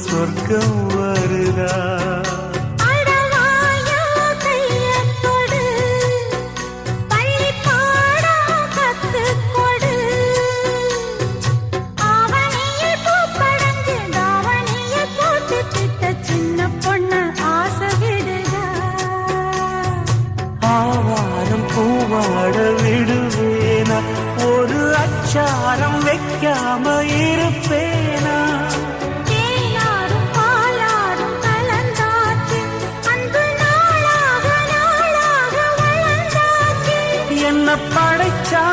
சொர்க்கம் வருதா? பூவாட விடுவேனா? ஒரு அச்சாரம் வைக்காம இருப்பேனா? தேனாரும் பாலாரும் கலந்தாச்சு, அன்பு நாளாக நாளாக வளர்ந்தாச்சு. என்ன படைச்சா